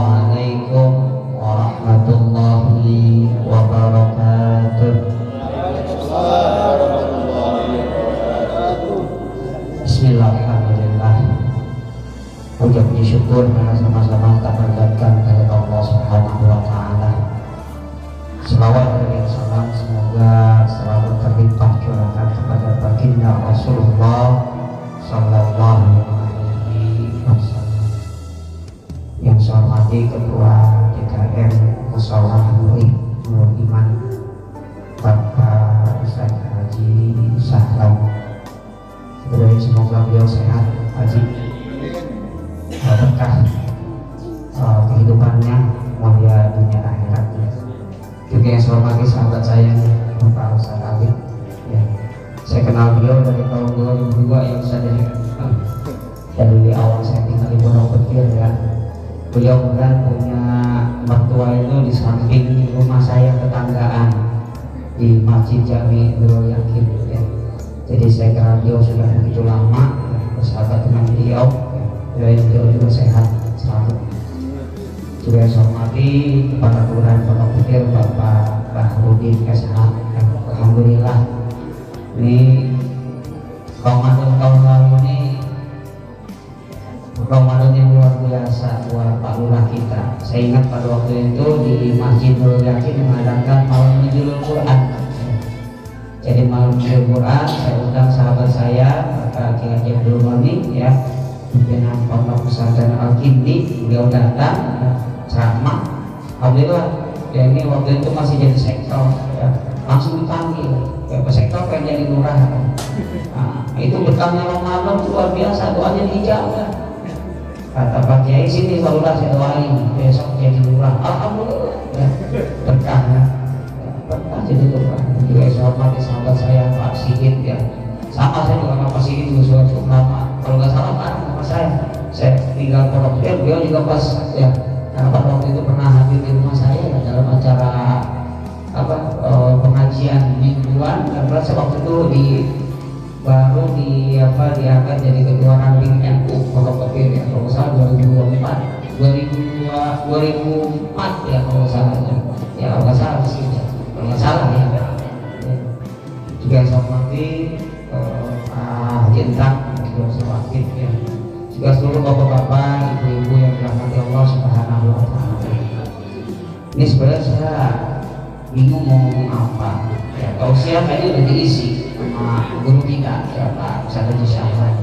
Assalamualaikum warahmatullahi wabarakatuh. Bismillahirrahmanirrahim. Puja puji syukur karena sama-sama kita panjatkan kepada Allah Subhanahu wa taala. Selawat dan salam semoga selalu terlimpah curahkan kepada baginda Rasulullah sallallahu alaihi wasallam. Yang saya hormati Ketua DKM Musyawarah Nurul Iman Bapak Ustaz Haji Sahlam. Semoga beliau sehat, haji, berkah kehidupannya, mulia dunia akhiratnya. Juga yang saya hormati sahabat saya Bapak Ustaz Ali. Ya, saya kenal beliau dari tahun 2002 yang saya dari awal saya tinggal di Pondok Petir ya. Beliau kemudian punya mertua itu di samping rumah saya, tetanggaan di Masjid Jami Nurul Yakin ya. Jadi saya kenal beliau sudah begitu lama, bersahabat dengan beliau, beliau juga sehat selalu. Juga saya hormati kepada Kelurahan Pondok Petir Bapak Bahrudin SH. Alhamdulillah ini Ramadan tahun lalu ini Ramadan yang luar biasa buat Pak Lurah kita. Saya ingat pada waktu itu di Masjid Nurul Yakin mengadakan malam Nuzulul Quran. Jadi malam Nuzulul Quran saya undang sahabat saya Pak Kiai Haji Abdul Ghani ya, pimpinan Pondok Pesantren Al-Kindi. Beliau datang ya, ceramah. Alhamdulillah ya, ini waktu itu masih jadi sektor ya, langsung dipanggil ya, Pak Sektor pengen jadi lurah. Nah, itu berkahnya Ramadan luar biasa, doanya dijawab. Kata Pak Kiai, sini Pak Lurah saya doain besok jadi lurah. Alhamdulillah ya, berkahnya berkah jadi lurah. Juga saya hormati sahabat saya Pak Sigit ya, sama saya juga Pak Sigit juga cukup lama, kalau nggak salah Pak sama saya tinggal Pondok Petir, beliau juga pas ya, karena pada waktu itu pernah hadir di rumah saya ya, dalam acara pengajian mingguan. Dan saya waktu itu baru diangkat jadi ketua ranting NU Pondok Petir ya, kalau salah 2004 ya, kalau salah ya, kalau nggak salah sih ya, kalau nggak salah ya. Juga saya hormati Jentang juga sewakil ya, juga seluruh bapak-bapak, ibu-ibu yang dirahmati Allah Subhanahu wa taala. Ini sebenarnya saya bingung mau ngomong apa ya, tausiah tadi udah diisi sama guru kita ya Pak Ustaz Haji Syahlan,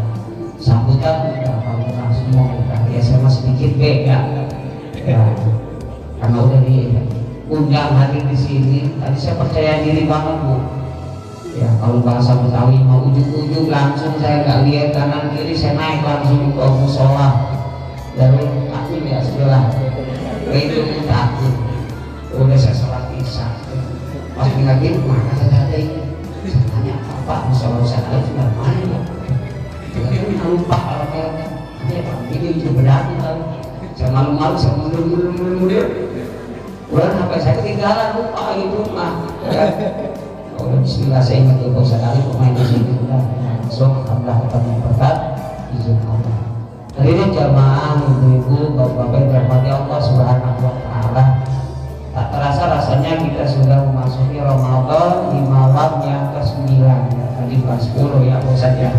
sambutan udah Pak Lurah semua udah ya, saya masih sedikit beda ya, karena udah diundang hadir di sini. Tadi saya percaya diri banget Bu ya, kalau bahasa Betawi mau ujung-ujung langsung saya nggak lihat kanan kiri, saya naik langsung ke musola dari taklim ya sebelah itu taklim. Udah saya sholat isya pas lagi mana saya ada ini, saya tanya apa musola saya ada sudah mana ya, saya lupa kalau kayaknya ya Pak ini itu berarti lalu saya malu-malu, saya mundur udah sampai saya ketinggalan lupa gitu mah. Oh, bismillah, saya ingat itu sekali pemain di sini udah langsung alhamdulillah ketemu berkat izin Allah. Hadirin jamaah, ibu-ibu, bapak-bapak yang dirahmati Allah Subhanahu wa taala. Tak terasa rasanya kita sudah memasuki Ramadan di malam yang ke-9 ya. Tadi bukan 10 ya, Ustaz ya.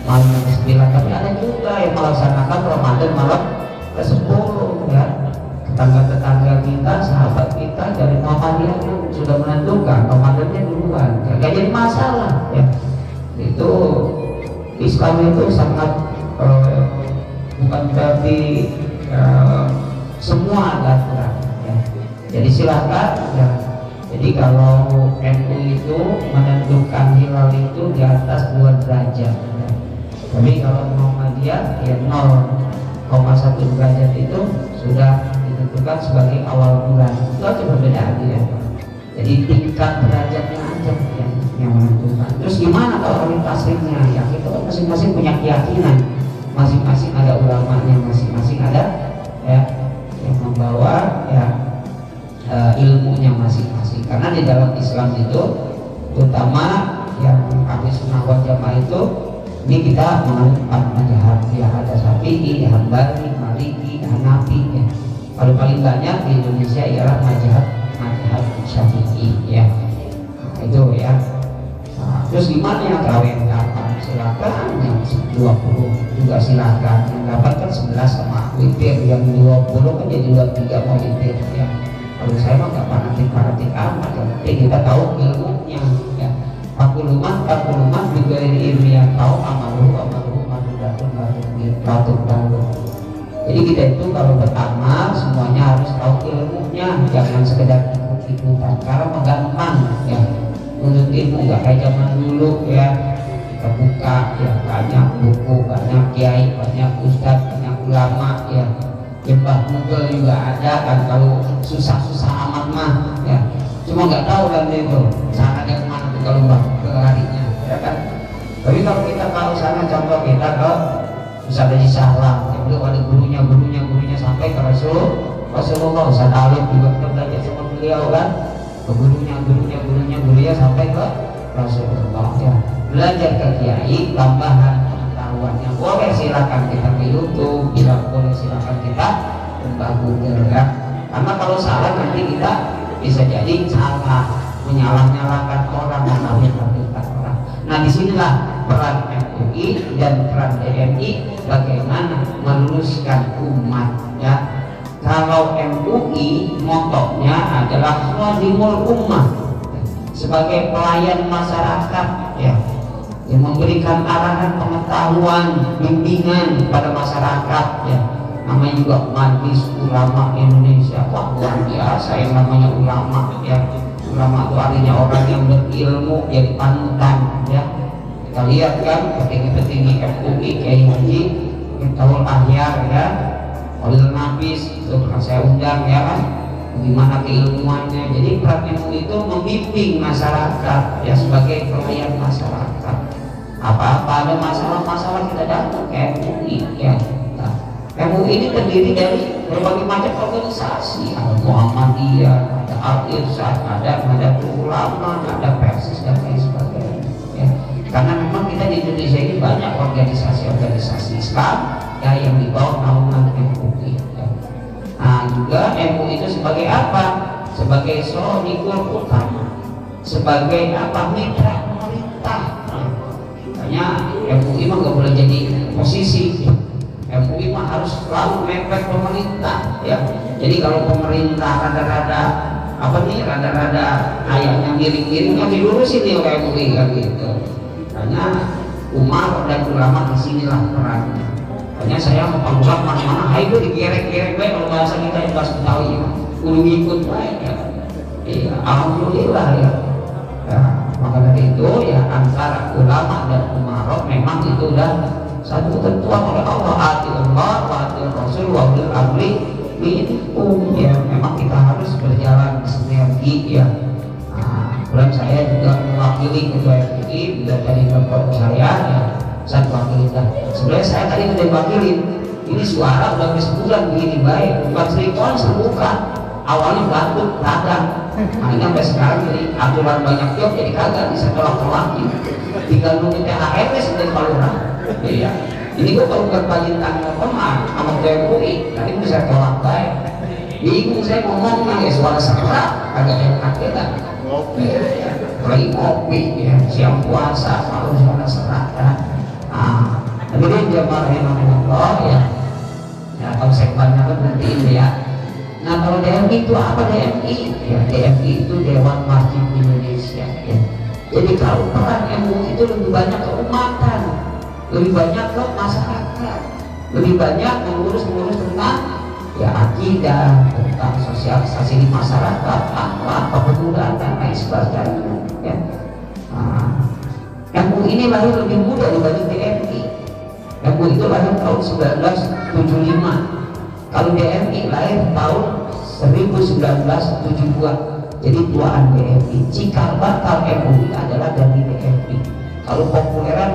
Malam yang ke-9, tapi ada juga yang melaksanakan Ramadan malam ke-10 ya. Tetangga-tetangga kita, sahabat kita dari Muhammadiyah pun sudah menentukan Ramadannya duluan. Gak jadi masalah ya. Itu Islam itu sangat bukan berarti semua aturan ya. Jadi silakan ya. Jadi kalau NU itu menentukan hilal itu di atas 2 derajat ya. Tapi kalau Muhammadiyah ya 0,1 derajat itu sudah ditentukan sebagai awal bulan. Itu aja perbedaan ya. Jadi tingkat derajatnya aja yang menentukan. Terus gimana kalau orientasinya? Ya kita masing-masing punya keyakinan, masing-masing ada ulamanya, masing-masing ada ya yang membawa ya ilmunya masing-masing. Karena di dalam Islam itu terutama yang Ahli Sunnah wal Jamaah itu ini kita mengenal 4 mazhab ya, ada Syafi'i, Hambali, Maliki, Hanafi ya. Kalau paling banyak di Indonesia ialah mazhab Syafi'i ya. Nah, itu ya. Nah, terus gimana yang kawin kapan? Silakan, yang 20 juga silakan. Yang dapat kan 11 sama witir, yang 20 kan jadi 23 mau witir ya. Kalau saya mah nggak fanatik amat, yang penting kita tahu ilmunya ya. 40 mah juga ilmu yang tahu amalu batu. Jadi kita itu kalau beramal semuanya harus tahu ilmunya, jangan sekedar ikut-ikutan karena gampang ya. Menurut ilmu nggak kayak zaman dulu ya, kita buka ya banyak buku, banyak kiai, banyak ustadz, banyak ulama ya. Jembah Google juga ada kan, kalau susah-susah amat mah ya. Cuma nggak tahu kan itu caranya kemana tuh kalau larinya ya kan. Tapi kalau kita tahu sana, contoh kita ke Ustaz Haji Sahlam, yang beliau ada gurunya sampai ke Rasulullah. Ustaz Alif juga kita belajar sama beliau kan, ke gurunya sampai ke Rasulullah ya. Belajar ke kiai, tambahan pengetahuannya boleh silakan kita ke YouTube, bila boleh silakan kita buka Google ya. Karena kalau salah nanti kita bisa jadi salah, menyalah-nyalahkan orang, menafsirkan orang. Nah disinilah peran MUI dan peran DMI bagaimana meluruskan umat ya. Kalau MUI motonya adalah khadimul ummah, sebagai pelayan masyarakat ya, yang memberikan arahan pengetahuan, bimbingan pada masyarakat ya. Namanya juga Majelis Ulama Indonesia. Wah luar biasa yang namanya ulama ya. Ulama itu artinya orang yang berilmu, yang panutan ya. Kita lihat kan petinggi-petinggi MUI, Kiai Haji Miftahul Ahyar ya, Khalil Nafis itu pernah saya undang ya kan, gimana keilmuannya. Jadi peran MUI itu membimbing masyarakat ya, sebagai pelayan masyarakat. Apa-apa ada masalah-masalah kita datang ke MUI ya. Nah, MUI ini terdiri dari berbagai macam organisasi, ada Muhammadiyah, ada Al-Irsyad, ada Nahdlatul Ulama, ada Persis dan lain sebagainya ya. Karena memang kita di Indonesia ini banyak organisasi Islam ya, yang di bawah naungan MUI ya. Nah juga MUI itu sebagai apa? Sebagai soronikul utama, sebagai apa? Mitra pemerintah. Makanya MUI mah nggak boleh jadi posisi. MUI mah harus selalu mepet pemerintah ya. Jadi kalau pemerintah rada-rada kayaknya miring-miring, yang dilurusin nih oleh MUI kan gitu. Makanya Umar dan ulama disinilah perannya. Makanya saya mau panggung mana-mana, ayo digerek-gerek baik, kalau bahasa kita yang bahasa Betawi kudu ngikut baik ya. Iya, alhamdulillah ya. Maka dari itu ya, antara ulama dan umarok memang itu udah satu ketentuan oleh Allah, atiullah wa atiur rasul wa ulil amri minkum ya. Memang kita harus berjalan sinergi ya. Kemudian saya juga mewakili ketua MUI, bila tadi telepon saya ya, saya mewakili. Sebenarnya saya tadi udah wakilin, ini suara udah sebulan begini baik, bukan serikon bukan. Awalnya batuk, radang, makanya sampai sekarang jadi aturan banyak job jadi kagak bisa tolak-tolakin. Tinggal nunggu THR sebenarnya kalau orang. Iya. Ini gue kalau berbagi tanggung teman sama MUI, tadi bisa tolak baik. Bingung saya ngomongnya ya, suara serak, agak enak ya kan. Lagi kopi ya, siang puasa selalu suara serak kan. Kemudian jamaah rahimahullah ya. Ya kalau saya banyak berarti ini ya. Nah kalau DMI itu apa DMI? Ya DMI itu Dewan Masjid Indonesia ya. Jadi kalau peran MUI itu lebih banyak keumatan, lebih banyak ke masyarakat, lebih banyak mengurus tentang ya akidah, tentang sosialisasi di masyarakat, akhlak, kepedulian dan lain sebagainya ya. MUI ini lahir lebih muda dibanding DMI. MUI itu lahir tahun 1975. Kalau DMI lahir tahun 1970-an. Jadi tuaan DMI. Cikal bakal MUI adalah dari DMI. Kalau populeran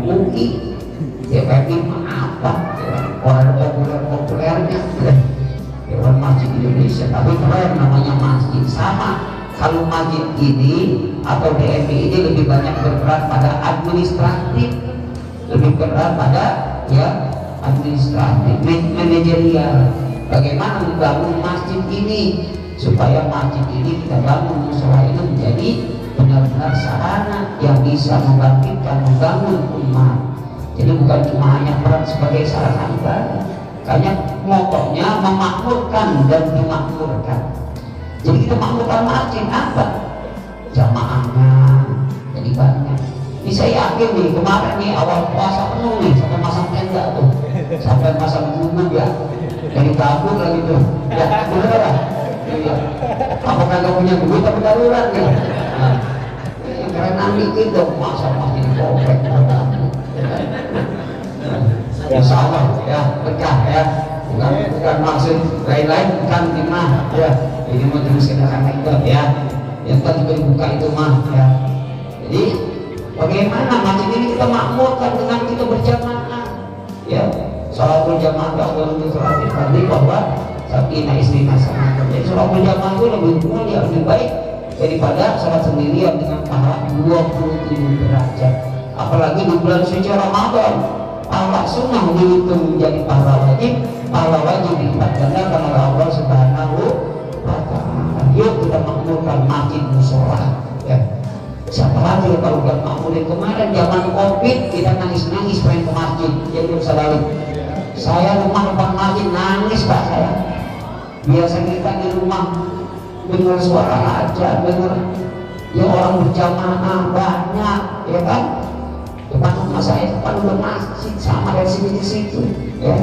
MUI, DMI apa? Orang populernya Dewan Masjid Indonesia, tapi keren namanya masjid. Sama kalau masjid ini atau DMI ini lebih banyak berperan pada administratif, lebih berperan pada ya administratif, manajerial. Bagaimana membangun masjid ini supaya masjid ini kita bangun musola ini menjadi benar-benar sarana yang bisa membangkitkan, membangun umat. Jadi bukan cuma hanya peran sebagai sarana ibadah. Kayaknya motonya memakmurkan dan dimakmurkan. Jadi kita makmurkan masjid apa? Jamaahnya jadi banyak. Ini saya yakin nih, kemarin nih awal puasa penuh nih sampai masang tenda tuh, sampai masang gubuk ya, dari kabur lagi tuh, ya bener lah. Iya. Apakah nggak punya duit tapi darurat ya? Nah, yang keren dikit dong, masa masih dikomplek. Ya salah ya, pecah ya, bukan maksud lain-lain, bukan timah ya. Ini mau terus kendaraan itu ya, yang tadi dibuka itu mah ya. Jadi bagaimana masjid ini kita makmurkan dengan kita berjamaah ya, sholat berjamaah kalau untuk sholat tadi bahwa Sabina istri sama. Jadi sholat berjamaah itu lebih mulia, lebih baik daripada sholat sendirian dengan pahala 27 derajat. Apalagi di bulan suci Ramadan, pahala sunnah dihitung menjadi pahala wajib dilipat gandakan oleh Allah Subhanahu wa Ta'ala. Yuk kita makmurkan masjid musola ya. Siapa lagi kalau bukan makmurin? Kemarin zaman Covid kita nangis-nangis pengen ke masjid, jadi bisa balik. Saya rumah depan masjid nangis pak saya. Biasa kita di rumah dengar suara aja, dengar ya orang berjamaah banyak, ya kan? Depan rumah saya depan udah masjid sama dari sini ke situ, ya.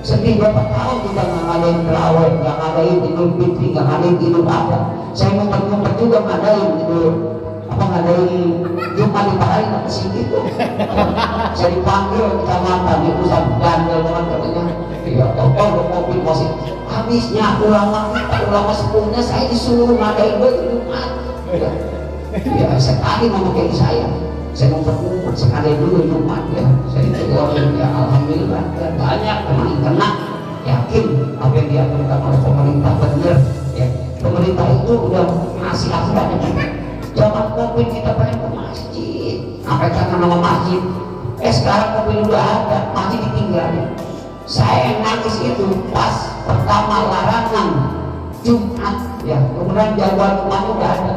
Sedih berapa tahun kita nggak ngadain terawih, nggak ngadain Idul Fitri, nggak ngadain Idul Adha. Saya ngumpet-ngumpet juga ngadain ngadain Jumat di Parai nggak kesini gitu. Saya dipanggil kecamatan di pusat bandel teman katanya. Ya tolong ke mobil masih habisnya ulama sepuhnya saya disuruh ngadain Jumat. Ya sekali memakai saya ngumpet-ngumpet sekali dulu Jumat ya. Saya ditegur ya alhamdulillah dan banyak teman kena yakin apa yang diaturkan oleh pemerintah benar ya. Pemerintah itu udah ngasih aturannya. Zaman Covid kita pengen ke masjid, apa karena nama masjid? Sekarang Covid udah ada, masjid ditinggalin. Saya yang nangis itu pas pertama larangan Jumat, ya kemudian jadwal Jumat udah ada.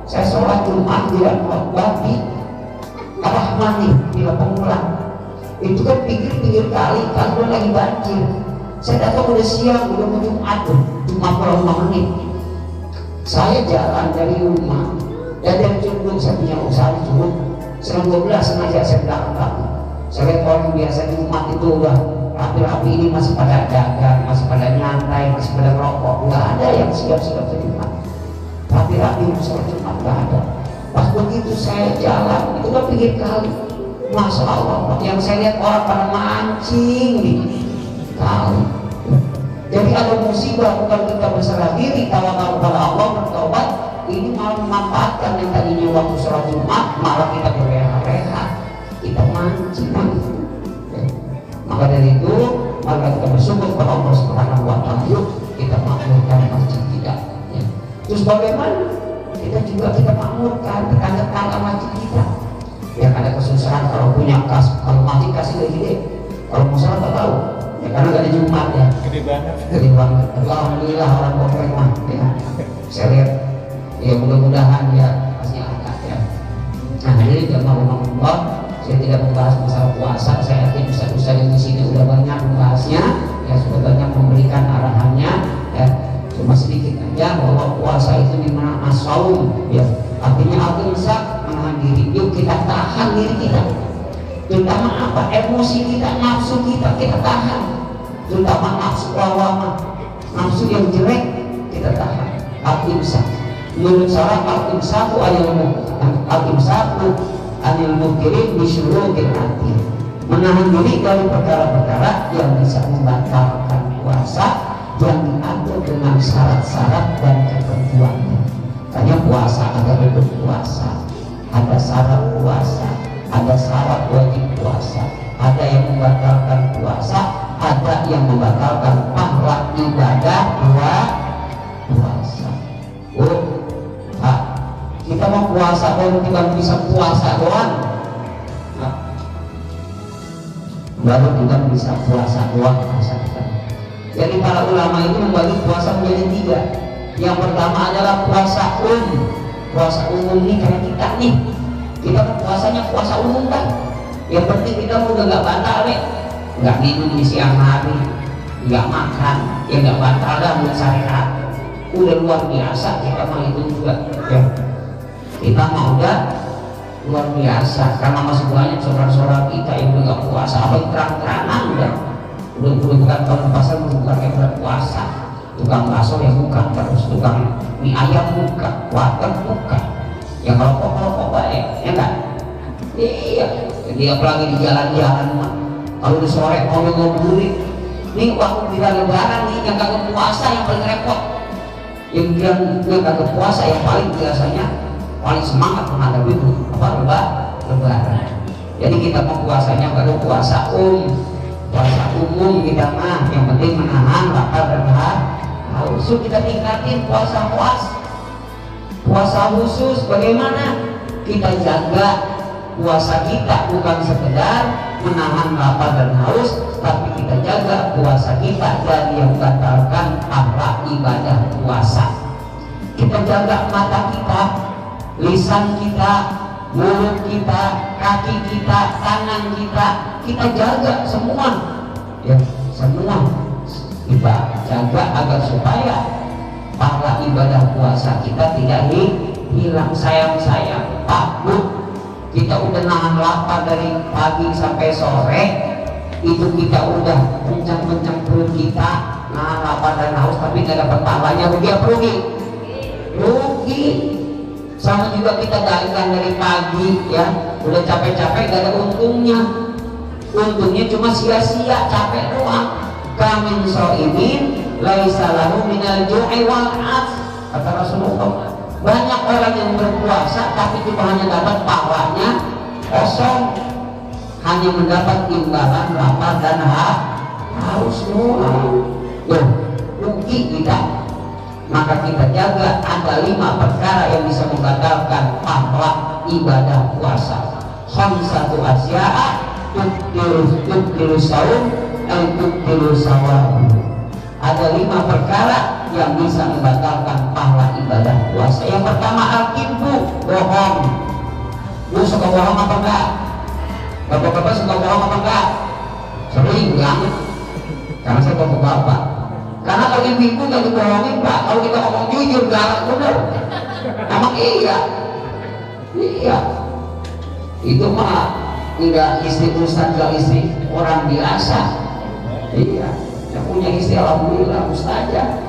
Saya sholat Jumat di khotbah di Rahmani bila pengulang. Itu kan pikir-pikir kali kalau lagi banjir. Saya datang udah siang, udah mau Jumat tuh, cuma kurang 5 menit. Saya jalan dari rumah. Dan dari Jumbo saya punya usaha di Jumbo. Selang 12 sengaja saya belakang. Saya lihat orang biasa di rumah itu udah rapi-rapi, ini masih pada dagang, masih pada nyantai, masih pada ngerokok. Nggak ada yang siap-siap ke Jumat. Rapi-rapi sholat Jumat nggak ada. Pas begitu saya jalan, itu kan pikir kali, Masya Allah, yang saya lihat orang pada mancing nih kali. Jadi ada musibah, bukan kita berserah diri, tawakal kepada Allah, bertobat. Ini malah memanfaatkan yang tadinya waktu sholat Jumat malah kita berehat-rehat, kita mancing. Maka dari itu maka kita bersyukur kepada Allah Subhanahu wa Ta'ala. Yuk kita makmurkan masjid kita ya. Terus bagaimana kita makmurkan tetangga masjid kita yang ada kesusahan. Kalau punya kalau masjid kasih gede, kalau musola tak tahu ya, karena gak ada Jumat ya, gede banget. Alhamdulillah orang komplek mah ya. Saya lihat ya mudah-mudahan ya pasti ada ya. Nah ini jamaah Allah, saya tidak membahas masalah puasa. Saya yakin ustaz-ustaz yang di sini sudah banyak membahasnya ya, sudah banyak memberikan arahannya ya. Cuma sedikit aja bahwa puasa itu dimana as-saum ya, artinya al-imsak, menahan diri. Yuk kita tahan diri kita, terutama apa? Emosi kita, nafsu kita tahan, terutama nafsu lawamah, nafsu yang jelek kita tahan. Al-imsak menurut syarat al-imsaku anil mukirin bisyurutil hati, menahan diri dari perkara-perkara yang bisa membatalkan puasa yang diatur dengan syarat-syarat dan ketentuannya. Karena puasa ada bentuk puasa, ada syarat puasa, ada syarat wajib puasa, ada yang membatalkan puasa, ada yang membatalkan pahala ibadah puasa. Kita mau puasa dan kita bisa puasa doang, baru kita bisa puasa doang puasa kita. Jadi para ulama itu membagi puasa menjadi tiga. Yang pertama adalah puasa umum. Puasa umum nih kayak kita nih, kita kan puasanya puasa umum kan. Yang penting kita udah nggak batal deh, nggak minum di siang hari, nggak makan, ya nggak batal dah buat syariat. Udah luar biasa kita mah itu juga. Ya. Kita mah udah luar biasa karena masih banyak saudara-saudara kita yang nggak puasa, apa yang terang-terangan udah bukan tahun pasar, bukan yang berpuasa, tukang bakso yang bukan, terus tukang mie ayam buka, warteg buka, ya kalau kok baik, ya kan? Iya, jadi apalagi di jalan-jalan mah, kalau di sore mau ngobrolin, nih waktu bila lebaran nih yang kagak puasa yang paling repot, yang kagak puasa yang paling biasanya paling semangat menghadapi itu apa lebaran. Jadi kita mau puasanya baru puasa puasa umum kita mah yang penting menahan lapar dan haus. Kita tingkatin puasa khusus. Bagaimana kita jaga puasa kita, bukan sekedar menahan lapar dan haus, tapi kita jaga puasa kita dari yang membatalkan pahala ibadah puasa. Kita jaga mata kita, lisan kita, mulut kita, kaki kita, tangan kita jaga semua, ya semua kita jaga agar supaya pahala ibadah puasa kita tidak hilang. Sayang Pak Bu, kita udah nahan lapar dari pagi sampai sore, itu kita udah kencang perut kita, nahan lapar dan haus, tapi nggak dapat pahalanya, rugi. Sama juga kita dagang dari pagi, ya udah capek-capek gak ada untungnya cuma sia-sia, capek doang. Kamin so'imin laisa lahu minal ju'i wal 'ath, kata Rasulullah. Banyak orang yang berpuasa tapi cuma hanya dapat pahalanya kosong, hanya mendapat imbalan lapar dan haus doang. Rugi kita. Maka kita jaga ada 5 perkara yang bisa membatalkan pahala ibadah puasa. Khamsatu asya'a tubtilu saum dan tubtilu sawab. Ada 5 perkara yang bisa membatalkan pahala ibadah puasa. Yang pertama al-kibbu, bohong. Lu suka bohong apa enggak? Bapak-bapak suka bohong apa enggak? Sering banget. Karena saya bapak-bapak. Karena kalau ibu-ibu nggak dibohongin Pak, kalau kita ngomong jujur galak bener. Emang iya, itu mah nggak istri ustaz, nggak istri orang biasa. Iya, yang punya istri alhamdulillah ustazah,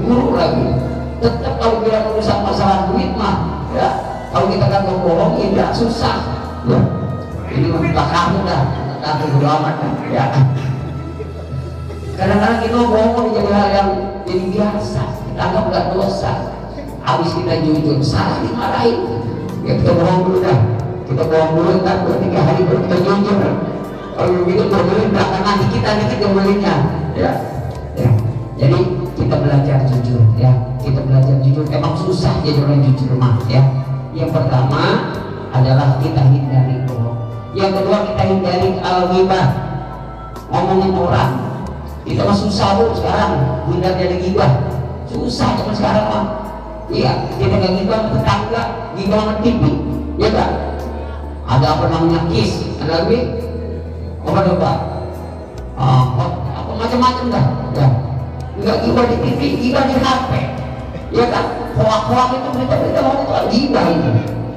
guru lagi. Tetap kalau bilang urusan masalah duit mah, ya kalau kita kan bohongin ya susah. Ini mah kita kamu dah, tapi udah amat ya. Kadang-kadang kita bohong jadi hal yang jadi biasa, kita anggap nggak dosa. Habis kita jujur, salah dimarahin. Ya kita bohong dulu dah, kita bohong dulu, ntar 2-3 hari baru kita jujur. Kalau begitu berbeli belakangan dikit yang belinya, ya. Jadi kita belajar jujur, ya. Kita belajar jujur. Emang susah jadi orang jujur mah, ya. Yang pertama adalah kita hindari bohong. Yang kedua kita hindari al-ghibah, ngomongin orang. Kita mah susah Bu sekarang, hindar dari gibah. Susah zaman sekarang mah. Iya, kita nggak gibah sama tetangga, gibah sama TV, ya kan? Ada apa namanya kis, ada lagi? Apa coba? Apa macam-macam dah, ya. Nggak gibah di TV, gibah di HP, ya kan? Hoak-hoak itu berita-berita hoak itu gibah itu.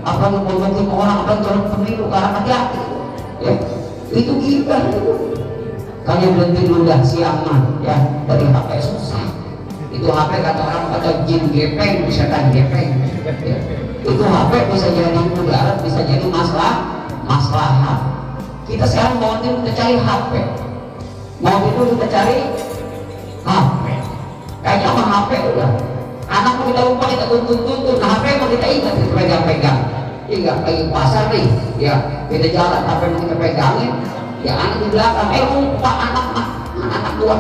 Apa yang ngomongin orang, apa yang calon pemilu, karena hati-hati, ya. Itu gibah itu. Kalian berhenti dulu dah siang mah, ya dari HP susah. Itu HP kata orang kata jin gepeng, bisa kan gepeng. Ya. Itu HP bisa jadi mudarat, bisa jadi masalah. Kita sekarang mau tidur kita cari HP, mau tidur kita cari HP. Kayaknya mah HP udah. Anak mau kita lupa kita tuntun, nah HP mau kita ingat kita pegang-pegang. Ingat lagi pasar nih, ya kita jalan HP mau kita pegangin. Ya anak di belakang, lupa anak tua,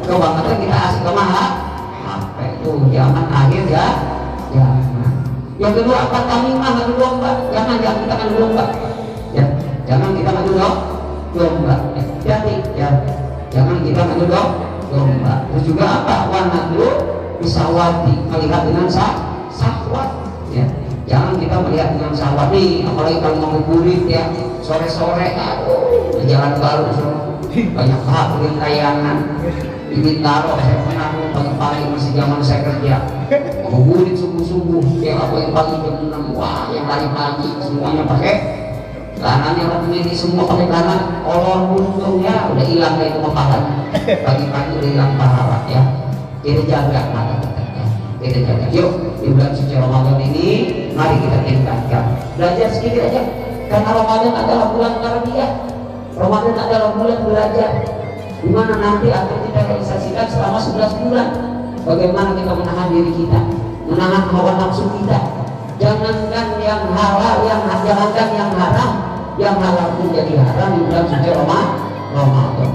kebangetan kita asik ke HP tuh zaman akhir ya. Yang kedua apa tamimah ngadu domba, jangan kita ngadu domba, ya jangan kita ngadu domba, jadi ya jangan kita ngadu domba. Terus juga apa? Wanadru bisawati, melihat dengan syahwat ya. Jangan kita melihat dengan syahwat nih, apalagi kalau mau ngabuburit ya, sore-sore aduh jalan baru banyak hal yang tayangan ini taruh. Saya pernah pagi-pagi masih zaman saya kerja ngabuburit subuh-subuh yang apa yang pagi jam 6, wah yang pagi semuanya pakai kanannya orang ini semua pakai kanan, olor buntung ya udah hilang itu pahalanya. Pagi-pagi udah hilang pahala ya. Kita jaga mata kita ya. Kita jaga. Yuk di bulan suci Ramadan ini mari kita tingkatkan. Belajar sedikit aja. Karena Ramadan adalah bulan tarbiyah. Ramadan adalah bulan belajar. Di mana nanti akan kita realisasikan selama 11 bulan. Bagaimana kita menahan diri kita, menahan hawa nafsu kita. Jangankan yang halal, jangankan yang haram, yang halal pun jadi haram di bulan suci Ramadan.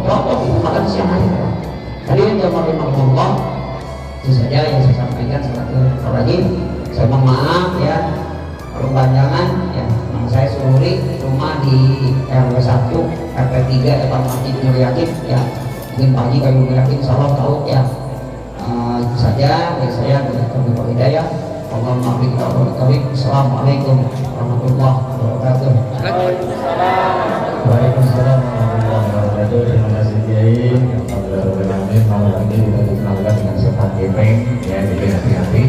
Contoh kita makan siang hari. Hadirin jamaah rahimakumullah, itu saja yang saya sampaikan. Lagi saya mohon maaf ya perpanjangan ya. Nama saya Sururi, rumah di RW 1 RT 3 depan Masjid Nur Yakin ya. Mungkin pagi kami Nur Yakin insyaallah tahu ya. Itu saja dari saya. Wabillahi hidayah. Assalamualaikum warahmatullahi wabarakatuh. Waalaikumsalam warahmatullahi wabarakatuh. Terima kasih Kiai. Alhamdulillah malam ini kita dikenalkan dengan Ustaz Gepeng ya, jadi hati-hati